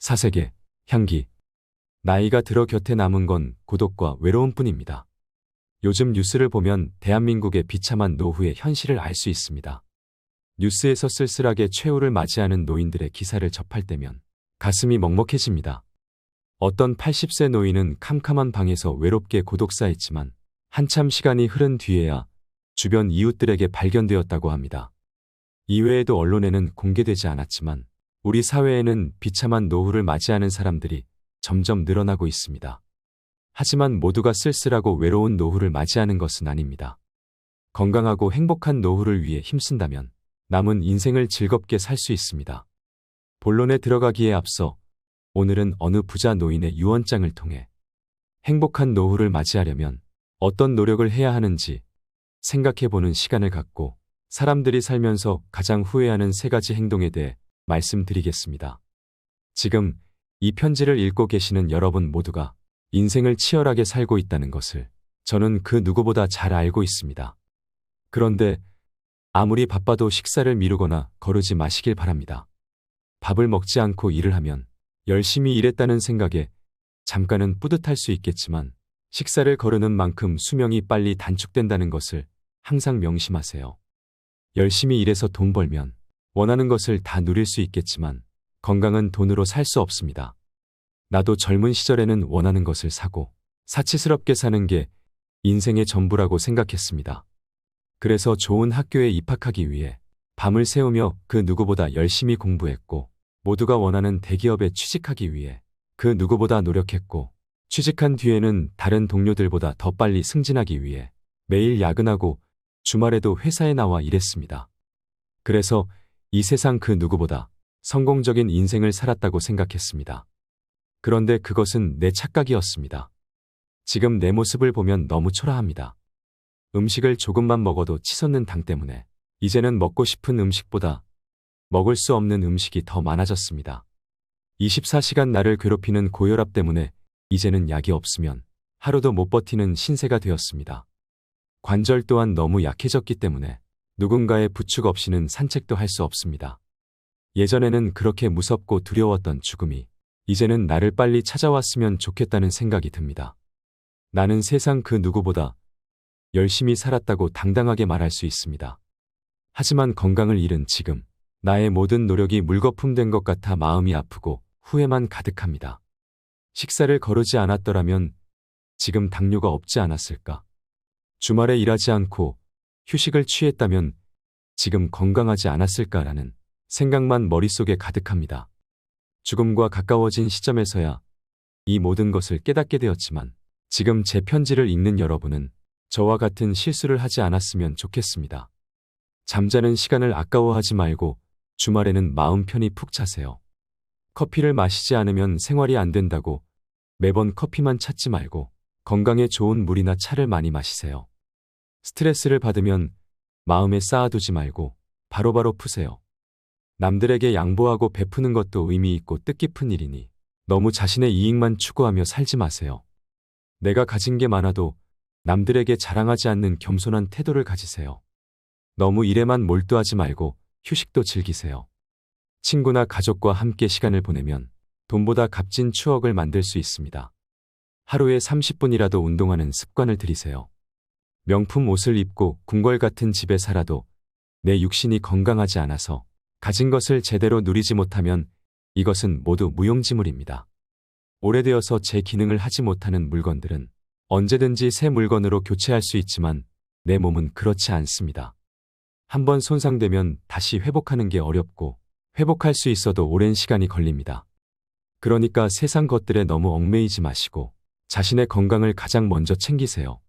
사색의 향기. 나이가 들어 곁에 남은 건 고독과 외로움뿐입니다. 요즘 뉴스를 보면 대한민국의 비참한 노후의 현실을 알 수 있습니다. 뉴스에서 쓸쓸하게 최후를 맞이하는 노인들의 기사를 접할 때면 가슴이 먹먹해집니다. 어떤 80세 노인은 캄캄한 방에서 외롭게 고독사했지만 한참 시간이 흐른 뒤에야 주변 이웃들에게 발견되었다고 합니다. 이외에도 언론에는 공개되지 않았지만 우리 사회에는 비참한 노후를 맞이하는 사람들이 점점 늘어나고 있습니다. 하지만 모두가 쓸쓸하고 외로운 노후를 맞이하는 것은 아닙니다. 건강하고 행복한 노후를 위해 힘쓴다면 남은 인생을 즐겁게 살 수 있습니다. 본론에 들어가기에 앞서 오늘은 어느 부자 노인의 유언장을 통해 행복한 노후를 맞이하려면 어떤 노력을 해야 하는지 생각해보는 시간을 갖고 사람들이 살면서 가장 후회하는 3가지 행동에 대해 말씀드리겠습니다. 지금 이 편지를 읽고 계시는 여러분 모두가 인생을 치열하게 살고 있다는 것을 저는 그 누구보다 잘 알고 있습니다. 그런데 아무리 바빠도 식사를 미루거나 거르지 마시길 바랍니다. 밥을 먹지 않고 일을 하면 열심히 일했다는 생각에 잠깐은 뿌듯할 수 있겠지만 식사를 거르는 만큼 수명이 빨리 단축된다는 것을 항상 명심하세요. 열심히 일해서 돈 벌면 원하는 것을 다 누릴 수 있겠지만 건강은 돈으로 살 수 없습니다. 나도 젊은 시절에는 원하는 것을 사고 사치스럽게 사는 게 인생의 전부라고 생각했습니다. 그래서 좋은 학교에 입학하기 위해 밤을 새우며 그 누구보다 열심히 공부했고 모두가 원하는 대기업에 취직하기 위해 그 누구보다 노력했고 취직한 뒤에는 다른 동료들보다 더 빨리 승진하기 위해 매일 야근하고 주말에도 회사에 나와 일했습니다. 그래서 이 세상 그 누구보다 성공적인 인생을 살았다고 생각했습니다. 그런데 그것은 내 착각이었습니다. 지금 내 모습을 보면 너무 초라합니다. 음식을 조금만 먹어도 치솟는 당 때문에 이제는 먹고 싶은 음식보다 먹을 수 없는 음식이 더 많아졌습니다. 24시간 나를 괴롭히는 고혈압 때문에 이제는 약이 없으면 하루도 못 버티는 신세가 되었습니다. 관절 또한 너무 약해졌기 때문에 누군가의 부축 없이는 산책도 할 수 없습니다. 예전에는 그렇게 무섭고 두려웠던 죽음이 이제는 나를 빨리 찾아왔으면 좋겠다는 생각이 듭니다. 나는 세상 그 누구보다 열심히 살았다고 당당하게 말할 수 있습니다. 하지만 건강을 잃은 지금 나의 모든 노력이 물거품 된 것 같아 마음이 아프고 후회만 가득합니다. 식사를 거르지 않았더라면 지금 당뇨가 없지 않았을까? 주말에 일하지 않고 휴식을 취했다면 지금 건강하지 않았을까라는 생각만 머릿속에 가득합니다. 죽음과 가까워진 시점에서야 이 모든 것을 깨닫게 되었지만 지금 제 편지를 읽는 여러분은 저와 같은 실수를 하지 않았으면 좋겠습니다. 잠자는 시간을 아까워하지 말고 주말에는 마음 편히 푹 자세요. 커피를 마시지 않으면 생활이 안 된다고 매번 커피만 찾지 말고 건강에 좋은 물이나 차를 많이 마시세요. 스트레스를 받으면 마음에 쌓아두지 말고 바로바로 푸세요. 남들에게 양보하고 베푸는 것도 의미 있고 뜻깊은 일이니 너무 자신의 이익만 추구하며 살지 마세요. 내가 가진 게 많아도 남들에게 자랑하지 않는 겸손한 태도를 가지세요. 너무 일에만 몰두하지 말고 휴식도 즐기세요. 친구나 가족과 함께 시간을 보내면 돈보다 값진 추억을 만들 수 있습니다. 하루에 30분이라도 운동하는 습관을 들이세요. 명품 옷을 입고 궁궐 같은 집에 살아도 내 육신이 건강하지 않아서 가진 것을 제대로 누리지 못하면 이것은 모두 무용지물입니다. 오래되어서 제 기능을 하지 못하는 물건들은 언제든지 새 물건으로 교체할 수 있지만 내 몸은 그렇지 않습니다. 한번 손상되면 다시 회복하는 게 어렵고 회복할 수 있어도 오랜 시간이 걸립니다. 그러니까 세상 것들에 너무 얽매이지 마시고 자신의 건강을 가장 먼저 챙기세요.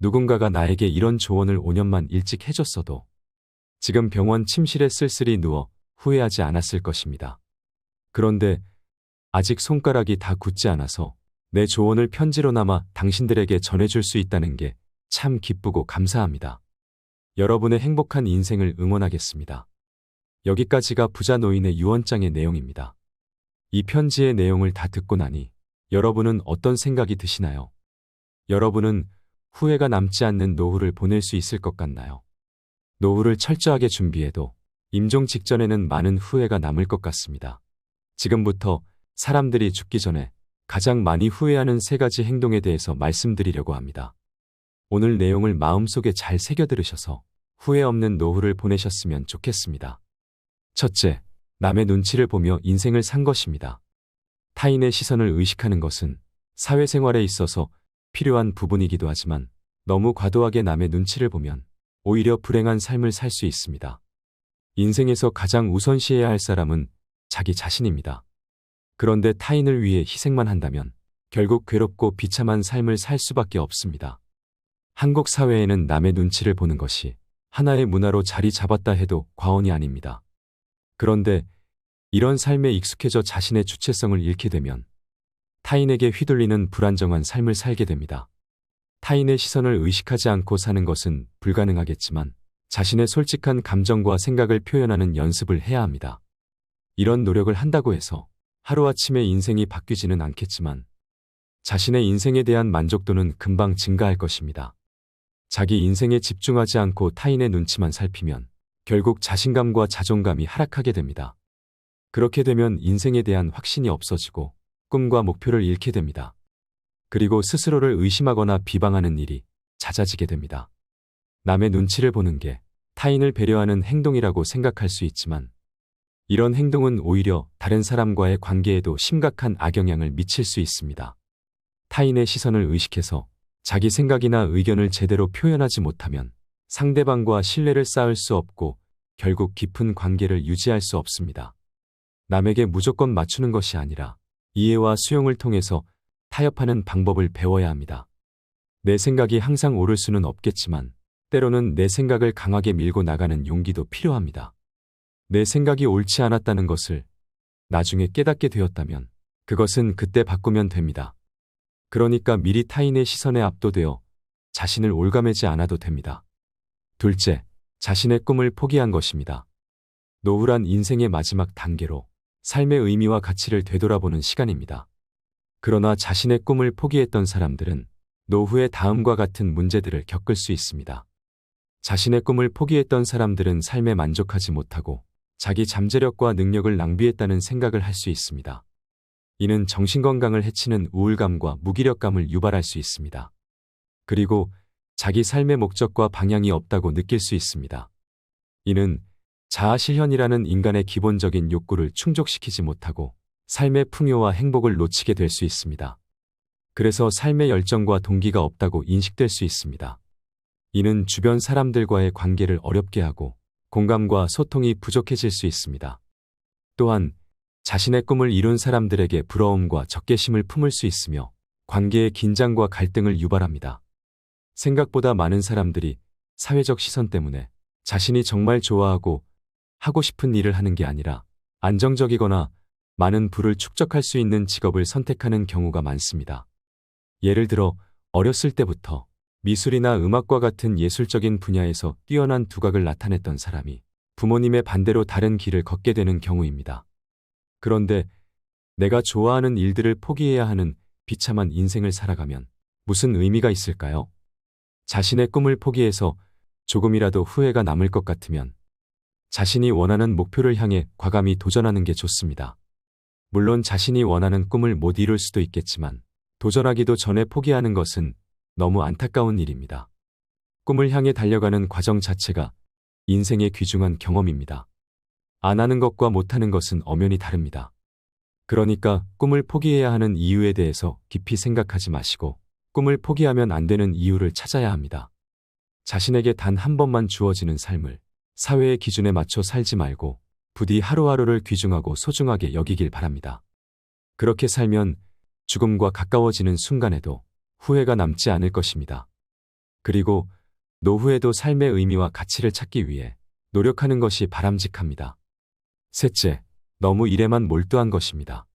누군가가 나에게 이런 조언을 5년만 일찍 해줬어도 지금 병원 침실에 쓸쓸히 누워 후회하지 않았을 것입니다. 그런데 아직 손가락이 다 굳지 않아서 내 조언을 편지로나마 당신들에게 전해줄 수 있다는 게 참 기쁘고 감사합니다. 여러분의 행복한 인생을 응원하겠습니다. 여기까지가 부자 노인의 유언장의 내용입니다. 이 편지의 내용을 다 듣고 나니 여러분은 어떤 생각이 드시나요? 여러분은 후회가 남지 않는 노후를 보낼 수 있을 것 같나요? 노후를 철저하게 준비해도 임종 직전에는 많은 후회가 남을 것 같습니다. 지금부터 사람들이 죽기 전에 가장 많이 후회하는 3가지 행동에 대해서 말씀드리려고 합니다. 오늘 내용을 마음속에 잘 새겨 들으셔서 후회 없는 노후를 보내셨으면 좋겠습니다. 첫째, 남의 눈치를 보며 인생을 산 것입니다. 타인의 시선을 의식하는 것은 사회생활에 있어서 필요한 부분이기도 하지만 너무 과도하게 남의 눈치를 보면 오히려 불행한 삶을 살 수 있습니다. 인생에서 가장 우선시해야 할 사람은 자기 자신입니다. 그런데 타인을 위해 희생만 한다면 결국 괴롭고 비참한 삶을 살 수밖에 없습니다. 한국 사회에는 남의 눈치를 보는 것이 하나의 문화로 자리 잡았다 해도 과언이 아닙니다. 그런데 이런 삶에 익숙해져 자신의 주체성을 잃게 되면 타인에게 휘둘리는 불안정한 삶을 살게 됩니다. 타인의 시선을 의식하지 않고 사는 것은 불가능하겠지만 자신의 솔직한 감정과 생각을 표현하는 연습을 해야 합니다. 이런 노력을 한다고 해서 하루아침에 인생이 바뀌지는 않겠지만 자신의 인생에 대한 만족도는 금방 증가할 것입니다. 자기 인생에 집중하지 않고 타인의 눈치만 살피면 결국 자신감과 자존감이 하락하게 됩니다. 그렇게 되면 인생에 대한 확신이 없어지고 꿈과 목표를 잃게 됩니다. 그리고 스스로를 의심하거나 비방하는 일이 잦아지게 됩니다. 남의 눈치를 보는 게 타인을 배려하는 행동이라고 생각할 수 있지만 이런 행동은 오히려 다른 사람과의 관계에도 심각한 악영향을 미칠 수 있습니다. 타인의 시선을 의식해서 자기 생각이나 의견을 제대로 표현하지 못하면 상대방과 신뢰를 쌓을 수 없고 결국 깊은 관계를 유지할 수 없습니다. 남에게 무조건 맞추는 것이 아니라 이해와 수용을 통해서 타협하는 방법을 배워야 합니다. 내 생각이 항상 옳을 수는 없겠지만 때로는 내 생각을 강하게 밀고 나가는 용기도 필요합니다. 내 생각이 옳지 않았다는 것을 나중에 깨닫게 되었다면 그것은 그때 바꾸면 됩니다. 그러니까 미리 타인의 시선에 압도되어 자신을 올가매지 않아도 됩니다. 둘째, 자신의 꿈을 포기한 것입니다. 노후란 인생의 마지막 단계로 삶의 의미와 가치를 되돌아보는 시간입니다. 그러나 자신의 꿈을 포기했던 사람들은 노후에 다음과 같은 문제들을 겪을 수 있습니다. 자신의 꿈을 포기했던 사람들은 삶에 만족하지 못하고 자기 잠재력과 능력을 낭비했다는 생각을 할 수 있습니다. 이는 정신건강을 해치는 우울감과 무기력감을 유발할 수 있습니다. 그리고 자기 삶의 목적과 방향이 없다고 느낄 수 있습니다. 이는 자아실현이라는 인간의 기본적인 욕구를 충족시키지 못하고 삶의 풍요와 행복을 놓치게 될 수 있습니다. 그래서 삶의 열정과 동기가 없다고 인식될 수 있습니다. 이는 주변 사람들과의 관계를 어렵게 하고 공감과 소통이 부족해질 수 있습니다. 또한 자신의 꿈을 이룬 사람들에게 부러움과 적개심을 품을 수 있으며 관계의 긴장과 갈등을 유발합니다. 생각보다 많은 사람들이 사회적 시선 때문에 자신이 정말 좋아하고 하고 싶은 일을 하는 게 아니라 안정적이거나 많은 부를 축적할 수 있는 직업을 선택하는 경우가 많습니다. 예를 들어 어렸을 때부터 미술이나 음악과 같은 예술적인 분야에서 뛰어난 두각을 나타냈던 사람이 부모님의 반대로 다른 길을 걷게 되는 경우입니다. 그런데 내가 좋아하는 일들을 포기해야 하는 비참한 인생을 살아가면 무슨 의미가 있을까요? 자신의 꿈을 포기해서 조금이라도 후회가 남을 것 같으면 자신이 원하는 목표를 향해 과감히 도전하는 게 좋습니다. 물론 자신이 원하는 꿈을 못 이룰 수도 있겠지만 도전하기도 전에 포기하는 것은 너무 안타까운 일입니다. 꿈을 향해 달려가는 과정 자체가 인생의 귀중한 경험입니다. 안 하는 것과 못하는 것은 엄연히 다릅니다. 그러니까 꿈을 포기해야 하는 이유에 대해서 깊이 생각하지 마시고 꿈을 포기하면 안 되는 이유를 찾아야 합니다. 자신에게 단 한 번만 주어지는 삶을 사회의 기준에 맞춰 살지 말고 부디 하루하루를 귀중하고 소중하게 여기길 바랍니다. 그렇게 살면 죽음과 가까워지는 순간에도 후회가 남지 않을 것입니다. 그리고 노후에도 삶의 의미와 가치를 찾기 위해 노력하는 것이 바람직합니다. 셋째, 너무 일에만 몰두한 것입니다.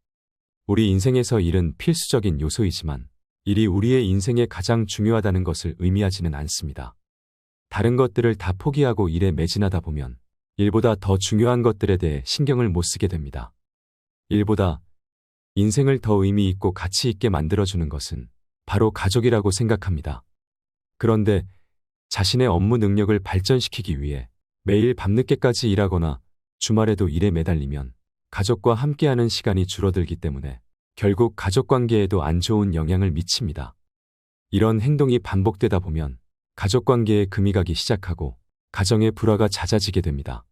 우리 인생에서 일은 필수적인 요소이지만 일이 우리의 인생에 가장 중요하다는 것을 의미하지는 않습니다. 다른 것들을 다 포기하고 일에 매진하다 보면 일보다 더 중요한 것들에 대해 신경을 못 쓰게 됩니다. 일보다 인생을 더 의미 있고 가치 있게 만들어주는 것은 바로 가족이라고 생각합니다. 그런데 자신의 업무 능력을 발전시키기 위해 매일 밤늦게까지 일하거나 주말에도 일에 매달리면 가족과 함께하는 시간이 줄어들기 때문에 결국 가족 관계에도 안 좋은 영향을 미칩니다. 이런 행동이 반복되다 보면 가족 관계에 금이 가기 시작하고 가정의 불화가 잦아지게 됩니다.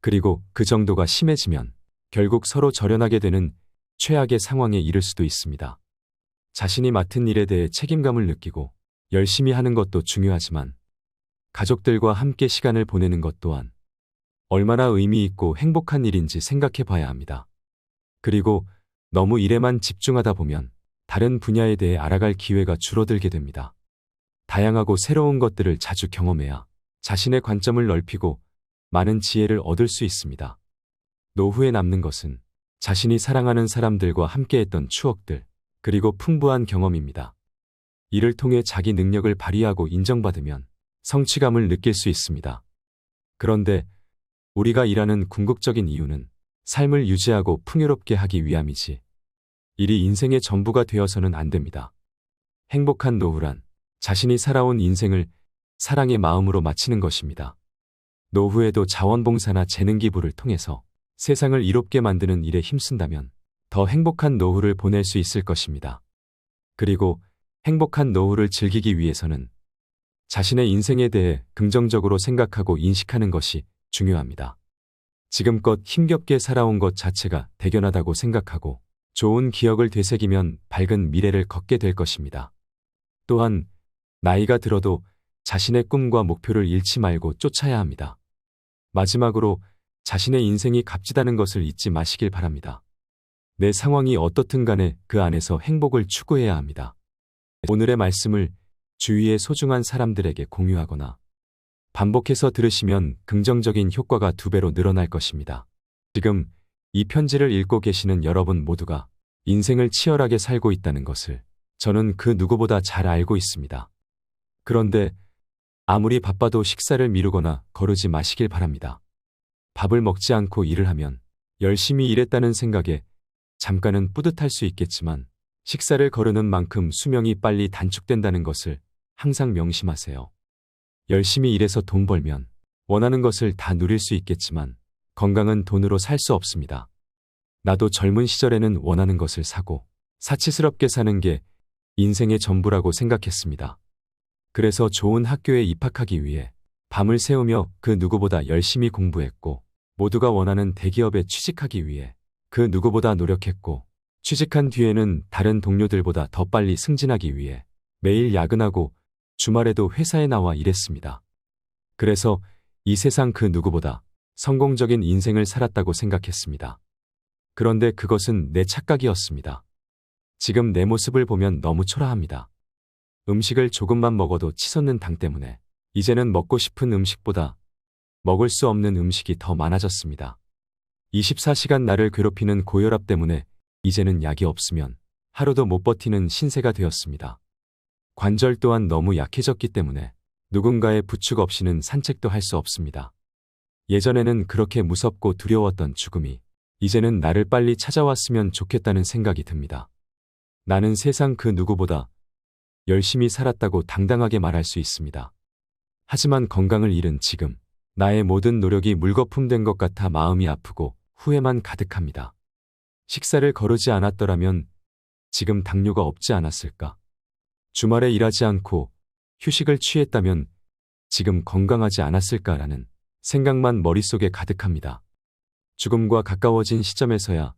그리고 그 정도가 심해지면 결국 서로 절연하게 되는 최악의 상황에 이를 수도 있습니다. 자신이 맡은 일에 대해 책임감을 느끼고 열심히 하는 것도 중요하지만 가족들과 함께 시간을 보내는 것 또한 얼마나 의미 있고 행복한 일인지 생각해 봐야 합니다. 그리고 너무 일에만 집중하다 보면 다른 분야에 대해 알아갈 기회가 줄어들게 됩니다. 다양하고 새로운 것들을 자주 경험해야 자신의 관점을 넓히고 많은 지혜를 얻을 수 있습니다. 노후에 남는 것은 자신이 사랑하는 사람들과 함께했던 추억들, 그리고 풍부한 경험입니다. 이를 통해 자기 능력을 발휘하고 인정받으면 성취감을 느낄 수 있습니다. 그런데 우리가 일하는 궁극적인 이유는 삶을 유지하고 풍요롭게 하기 위함이지 일이 인생의 전부가 되어서는 안 됩니다. 행복한 노후란 자신이 살아온 인생을 사랑의 마음으로 마치는 것입니다. 노후에도 자원봉사나 재능기부를 통해서 세상을 이롭게 만드는 일에 힘쓴다면 더 행복한 노후를 보낼 수 있을 것입니다. 그리고 행복한 노후를 즐기기 위해서는 자신의 인생에 대해 긍정적으로 생각하고 인식하는 것이 중요합니다. 지금껏 힘겹게 살아온 것 자체가 대견하다고 생각하고 좋은 기억을 되새기면 밝은 미래를 걷게 될 것입니다. 또한 나이가 들어도 자신의 꿈과 목표를 잃지 말고 쫓아야 합니다. 마지막으로 자신의 인생이 값지다는 것을 잊지 마시길 바랍니다. 내 상황이 어떻든 간에 그 안에서 행복을 추구해야 합니다. 오늘의 말씀을 주위의 소중한 사람들에게 공유하거나 반복해서 들으시면 긍정적인 효과가 2배로 늘어날 것입니다. 지금 이 편지를 읽고 계시는 여러분 모두가 인생을 치열하게 살고 있다는 것을 저는 그 누구보다 잘 알고 있습니다. 그런데 아무리 바빠도 식사를 미루거나 거르지 마시길 바랍니다. 밥을 먹지 않고 일을 하면 열심히 일했다는 생각에 잠깐은 뿌듯할 수 있겠지만 식사를 거르는 만큼 수명이 빨리 단축된다는 것을 항상 명심하세요. 열심히 일해서 돈 벌면 원하는 것을 다 누릴 수 있겠지만 건강은 돈으로 살 수 없습니다. 나도 젊은 시절에는 원하는 것을 사고 사치스럽게 사는 게 인생의 전부라고 생각했습니다. 그래서 좋은 학교에 입학하기 위해 밤을 새우며 그 누구보다 열심히 공부했고 모두가 원하는 대기업에 취직하기 위해 그 누구보다 노력했고 취직한 뒤에는 다른 동료들보다 더 빨리 승진하기 위해 매일 야근하고 주말에도 회사에 나와 일했습니다. 그래서 이 세상 그 누구보다 성공적인 인생을 살았다고 생각했습니다. 그런데 그것은 내 착각이었습니다. 지금 내 모습을 보면 너무 초라합니다. 음식을 조금만 먹어도 치솟는 당 때문에 이제는 먹고 싶은 음식보다 먹을 수 없는 음식이 더 많아졌습니다. 24시간 나를 괴롭히는 고혈압 때문에 이제는 약이 없으면 하루도 못 버티는 신세가 되었습니다. 관절 또한 너무 약해졌기 때문에 누군가의 부축 없이는 산책도 할 수 없습니다. 예전에는 그렇게 무섭고 두려웠던 죽음이 이제는 나를 빨리 찾아왔으면 좋겠다는 생각이 듭니다. 나는 세상 그 누구보다 열심히 살았다고 당당하게 말할 수 있습니다. 하지만 건강을 잃은 지금 나의 모든 노력이 물거품 된 것 같아 마음이 아프고 후회만 가득합니다. 식사를 거르지 않았더라면 지금 당뇨가 없지 않았을까? 주말에 일하지 않고 휴식을 취했다면 지금 건강하지 않았을까라는 생각만 머릿속에 가득합니다. 죽음과 가까워진 시점에서야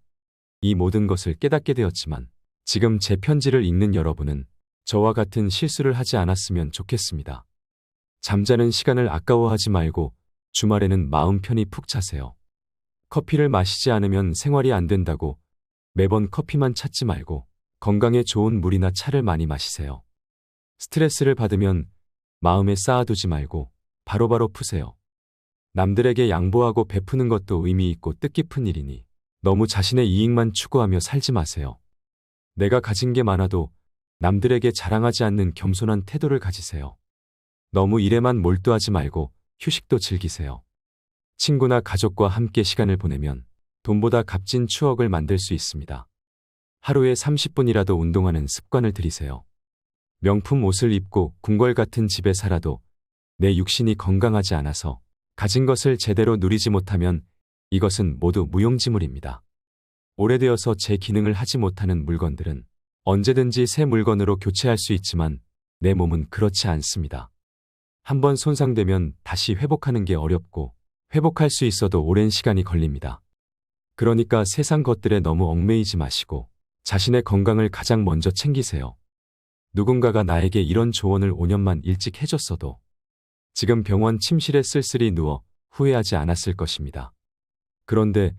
이 모든 것을 깨닫게 되었지만 지금 제 편지를 읽는 여러분은 저와 같은 실수를 하지 않았으면 좋겠습니다. 잠자는 시간을 아까워하지 말고 주말에는 마음 편히 푹 자세요. 커피를 마시지 않으면 생활이 안 된다고 매번 커피만 찾지 말고 건강에 좋은 물이나 차를 많이 마시세요. 스트레스를 받으면 마음에 쌓아두지 말고 바로바로 푸세요. 남들에게 양보하고 베푸는 것도 의미 있고 뜻깊은 일이니 너무 자신의 이익만 추구하며 살지 마세요. 내가 가진 게 많아도 남들에게 자랑하지 않는 겸손한 태도를 가지세요. 너무 일에만 몰두하지 말고 휴식도 즐기세요. 친구나 가족과 함께 시간을 보내면 돈보다 값진 추억을 만들 수 있습니다. 하루에 30분이라도 운동하는 습관을 들이세요. 명품 옷을 입고 궁궐 같은 집에 살아도 내 육신이 건강하지 않아서 가진 것을 제대로 누리지 못하면 이것은 모두 무용지물입니다. 오래되어서 제 기능을 하지 못하는 물건들은 언제든지 새 물건으로 교체할 수 있지만 내 몸은 그렇지 않습니다. 한번 손상되면 다시 회복하는 게 어렵고 회복할 수 있어도 오랜 시간이 걸립니다. 그러니까 세상 것들에 너무 얽매이지 마시고 자신의 건강을 가장 먼저 챙기세요. 누군가가 나에게 이런 조언을 5년만 일찍 해줬어도 지금 병원 침실에 쓸쓸히 누워 후회하지 않았을 것입니다. 그런데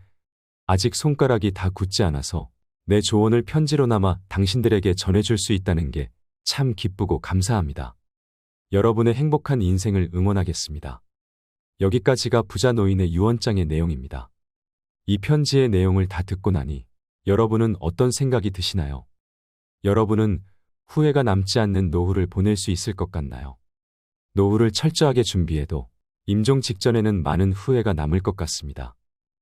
아직 손가락이 다 굳지 않아서 내 조언을 편지로나마 당신들에게 전해줄 수 있다는 게 참 기쁘고 감사합니다. 여러분의 행복한 인생을 응원하겠습니다. 여기까지가 부자 노인의 유언장의 내용입니다. 이 편지의 내용을 다 듣고 나니 여러분은 어떤 생각이 드시나요? 여러분은 후회가 남지 않는 노후를 보낼 수 있을 것 같나요? 노후를 철저하게 준비해도 임종 직전에는 많은 후회가 남을 것 같습니다.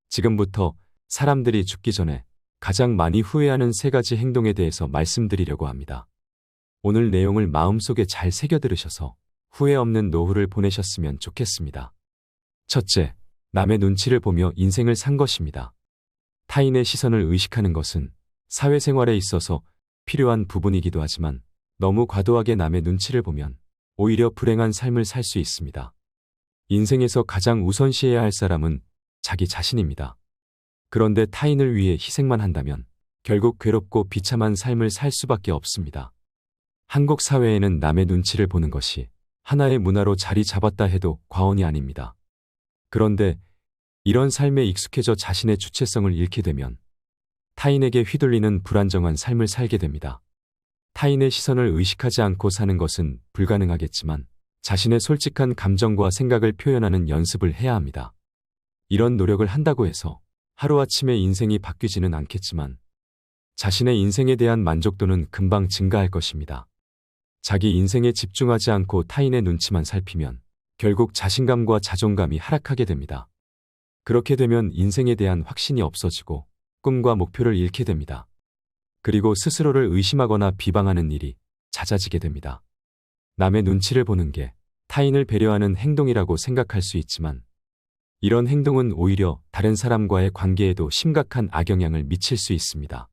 지금부터 사람들이 죽기 전에 가장 많이 후회하는 3가지 행동에 대해서 말씀드리려고 합니다. 오늘 내용을 마음속에 잘 새겨 들으셔서 후회 없는 노후를 보내셨으면 좋겠습니다. 첫째, 남의 눈치를 보며 인생을 산 것입니다. 타인의 시선을 의식하는 것은 사회생활에 있어서 필요한 부분이기도 하지만 너무 과도하게 남의 눈치를 보면 오히려 불행한 삶을 살 수 있습니다. 인생에서 가장 우선시해야 할 사람은 자기 자신입니다. 그런데 타인을 위해 희생만 한다면 결국 괴롭고 비참한 삶을 살 수밖에 없습니다. 한국 사회에는 남의 눈치를 보는 것이 하나의 문화로 자리 잡았다 해도 과언이 아닙니다. 그런데 이런 삶에 익숙해져 자신의 주체성을 잃게 되면 타인에게 휘둘리는 불안정한 삶을 살게 됩니다. 타인의 시선을 의식하지 않고 사는 것은 불가능하겠지만 자신의 솔직한 감정과 생각을 표현하는 연습을 해야 합니다. 이런 노력을 한다고 해서 하루아침에 인생이 바뀌지는 않겠지만 자신의 인생에 대한 만족도는 금방 증가할 것입니다. 자기 인생에 집중하지 않고 타인의 눈치만 살피면 결국 자신감과 자존감이 하락하게 됩니다. 그렇게 되면 인생에 대한 확신이 없어지고 꿈과 목표를 잃게 됩니다. 그리고 스스로를 의심하거나 비방하는 일이 잦아지게 됩니다. 남의 눈치를 보는 게 타인을 배려하는 행동이라고 생각할 수 있지만 이런 행동은 오히려 다른 사람과의 관계에도 심각한 악영향을 미칠 수 있습니다.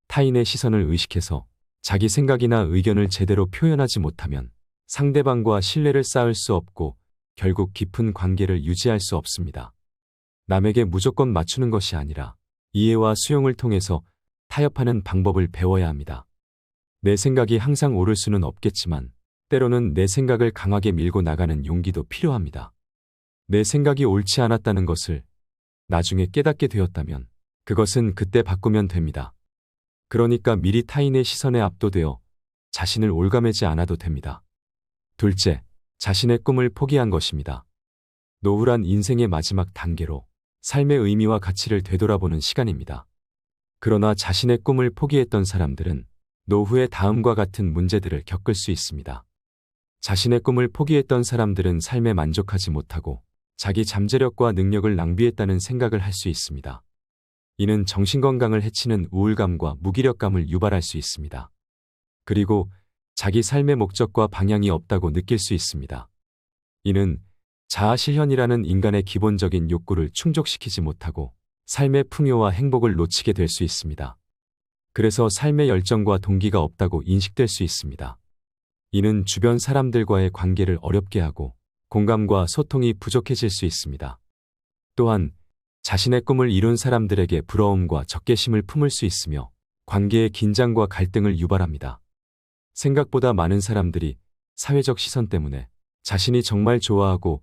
타인의 시선을 의식해서 자기 생각이나 의견을 제대로 표현하지 못하면 상대방과 신뢰를 쌓을 수 없고 결국 깊은 관계를 유지할 수 없습니다. 남에게 무조건 맞추는 것이 아니라 이해와 수용을 통해서 타협하는 방법을 배워야 합니다. 내 생각이 항상 옳을 수는 없겠지만 때로는 내 생각을 강하게 밀고 나가는 용기도 필요합니다. 내 생각이 옳지 않았다는 것을 나중에 깨닫게 되었다면 그것은 그때 바꾸면 됩니다. 그러니까 미리 타인의 시선에 압도되어 자신을 올가매지 않아도 됩니다. 둘째, 자신의 꿈을 포기한 것입니다. 노후란 인생의 마지막 단계로 삶의 의미와 가치를 되돌아보는 시간입니다. 그러나 자신의 꿈을 포기했던 사람들은 노후에 다음과 같은 문제들을 겪을 수 있습니다. 자신의 꿈을 포기했던 사람들은 삶에 만족하지 못하고 자기 잠재력과 능력을 낭비했다는 생각을 할 수 있습니다. 이는 정신건강을 해치는 우울감과 무기력감을 유발할 수 있습니다. 그리고 자기 삶의 목적과 방향이 없다고 느낄 수 있습니다. 이는 자아실현이라는 인간의 기본적인 욕구를 충족시키지 못하고 삶의 풍요와 행복을 놓치게 될 수 있습니다. 그래서 삶의 열정과 동기가 없다고 인식될 수 있습니다. 이는 주변 사람들과의 관계를 어렵게 하고 공감과 소통이 부족해질 수 있습니다. 또한 자신의 꿈을 이룬 사람들에게 부러움과 적개심을 품을 수 있으며 관계의 긴장과 갈등을 유발합니다. 생각보다 많은 사람들이 사회적 시선 때문에 자신이 정말 좋아하고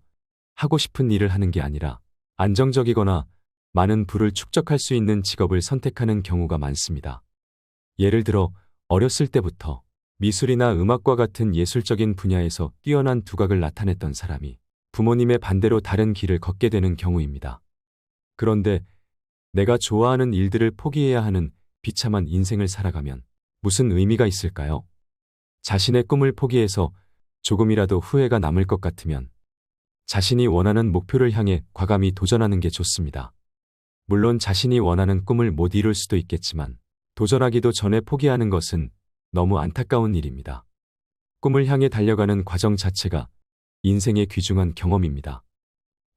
하고 싶은 일을 하는 게 아니라 안정적이거나 많은 부를 축적할 수 있는 직업을 선택하는 경우가 많습니다. 예를 들어 어렸을 때부터 미술이나 음악과 같은 예술적인 분야에서 뛰어난 두각을 나타냈던 사람이 부모님의 반대로 다른 길을 걷게 되는 경우입니다. 그런데 내가 좋아하는 일들을 포기해야 하는 비참한 인생을 살아가면 무슨 의미가 있을까요? 자신의 꿈을 포기해서 조금이라도 후회가 남을 것 같으면 자신이 원하는 목표를 향해 과감히 도전하는 게 좋습니다. 물론 자신이 원하는 꿈을 못 이룰 수도 있겠지만 도전하기도 전에 포기하는 것은 너무 안타까운 일입니다. 꿈을 향해 달려가는 과정 자체가 인생의 귀중한 경험입니다.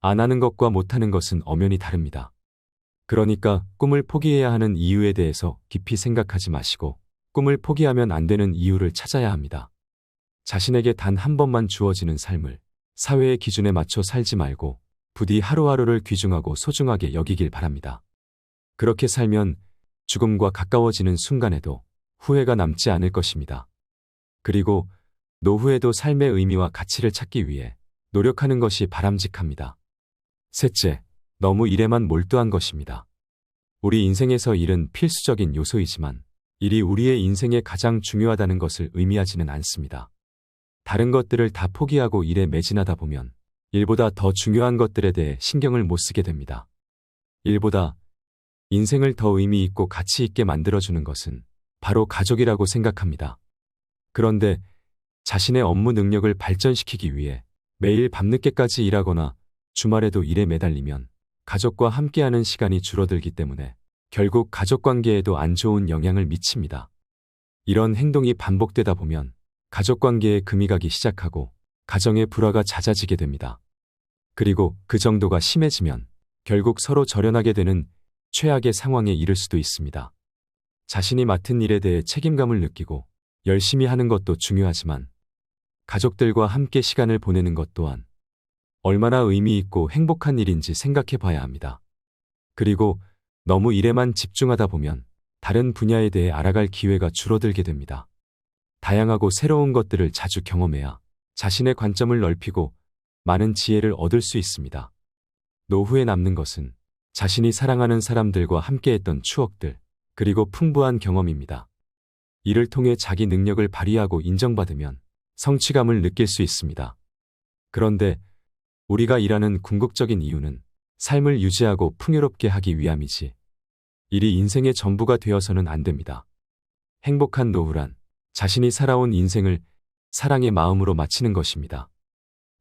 안 하는 것과 못하는 것은 엄연히 다릅니다. 그러니까 꿈을 포기해야 하는 이유에 대해서 깊이 생각하지 마시고 꿈을 포기하면 안 되는 이유를 찾아야 합니다. 자신에게 단 한 번만 주어지는 삶을 사회의 기준에 맞춰 살지 말고 부디 하루하루를 귀중하고 소중하게 여기길 바랍니다. 그렇게 살면 죽음과 가까워지는 순간에도 후회가 남지 않을 것입니다. 그리고 노후에도 삶의 의미와 가치를 찾기 위해 노력하는 것이 바람직합니다. 셋째, 너무 일에만 몰두한 것입니다. 우리 인생에서 일은 필수적인 요소이지만 일이 우리의 인생에 가장 중요하다는 것을 의미하지는 않습니다. 다른 것들을 다 포기하고 일에 매진하다 보면 일보다 더 중요한 것들에 대해 신경을 못 쓰게 됩니다. 일보다 인생을 더 의미 있고 가치 있게 만들어주는 것은 바로 가족이라고 생각합니다. 그런데 자신의 업무 능력을 발전시키기 위해 매일 밤늦게까지 일하거나 주말에도 일에 매달리면 가족과 함께하는 시간이 줄어들기 때문에 결국 가족관계에도 안 좋은 영향을 미칩니다. 이런 행동이 반복되다 보면 가족관계에 금이 가기 시작하고 가정의 불화가 잦아지게 됩니다. 그리고 그 정도가 심해지면 결국 서로 절연하게 되는 최악의 상황에 이를 수도 있습니다. 자신이 맡은 일에 대해 책임감을 느끼고 열심히 하는 것도 중요하지만 가족들과 함께 시간을 보내는 것 또한 얼마나 의미 있고 행복한 일인지 생각해 봐야 합니다. 그리고 너무 일에만 집중하다 보면 다른 분야에 대해 알아갈 기회가 줄어들게 됩니다. 다양하고 새로운 것들을 자주 경험해야 자신의 관점을 넓히고 많은 지혜를 얻을 수 있습니다. 노후에 남는 것은 자신이 사랑하는 사람들과 함께했던 추억들, 그리고 풍부한 경험입니다. 이를 통해 자기 능력을 발휘하고 인정받으면 성취감을 느낄 수 있습니다. 그런데 우리가 일하는 궁극적인 이유는 삶을 유지하고 풍요롭게 하기 위함이지 일이 인생의 전부가 되어서는 안 됩니다. 행복한 노후란 자신이 살아온 인생을 사랑의 마음으로 마치는 것입니다.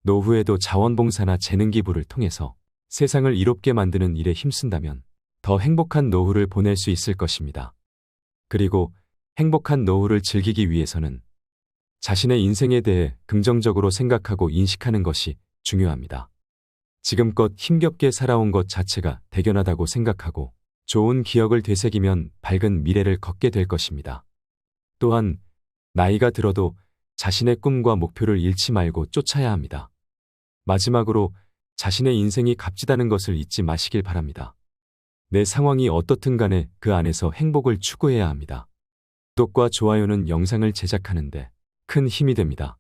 노후에도 자원봉사나 재능기부를 통해서 세상을 이롭게 만드는 일에 힘쓴다면 더 행복한 노후를 보낼 수 있을 것입니다. 그리고 행복한 노후를 즐기기 위해서는 자신의 인생에 대해 긍정적으로 생각하고 인식하는 것이 중요합니다. 지금껏 힘겹게 살아온 것 자체가 대견하다고 생각하고 좋은 기억을 되새기면 밝은 미래를 걷게 될 것입니다. 또한 나이가 들어도 자신의 꿈과 목표를 잃지 말고 쫓아야 합니다. 마지막으로 자신의 인생이 값지다는 것을 잊지 마시길 바랍니다. 내 상황이 어떻든 간에 그 안에서 행복을 추구해야 합니다. 구독과 좋아요는 영상을 제작하는데 큰 힘이 됩니다.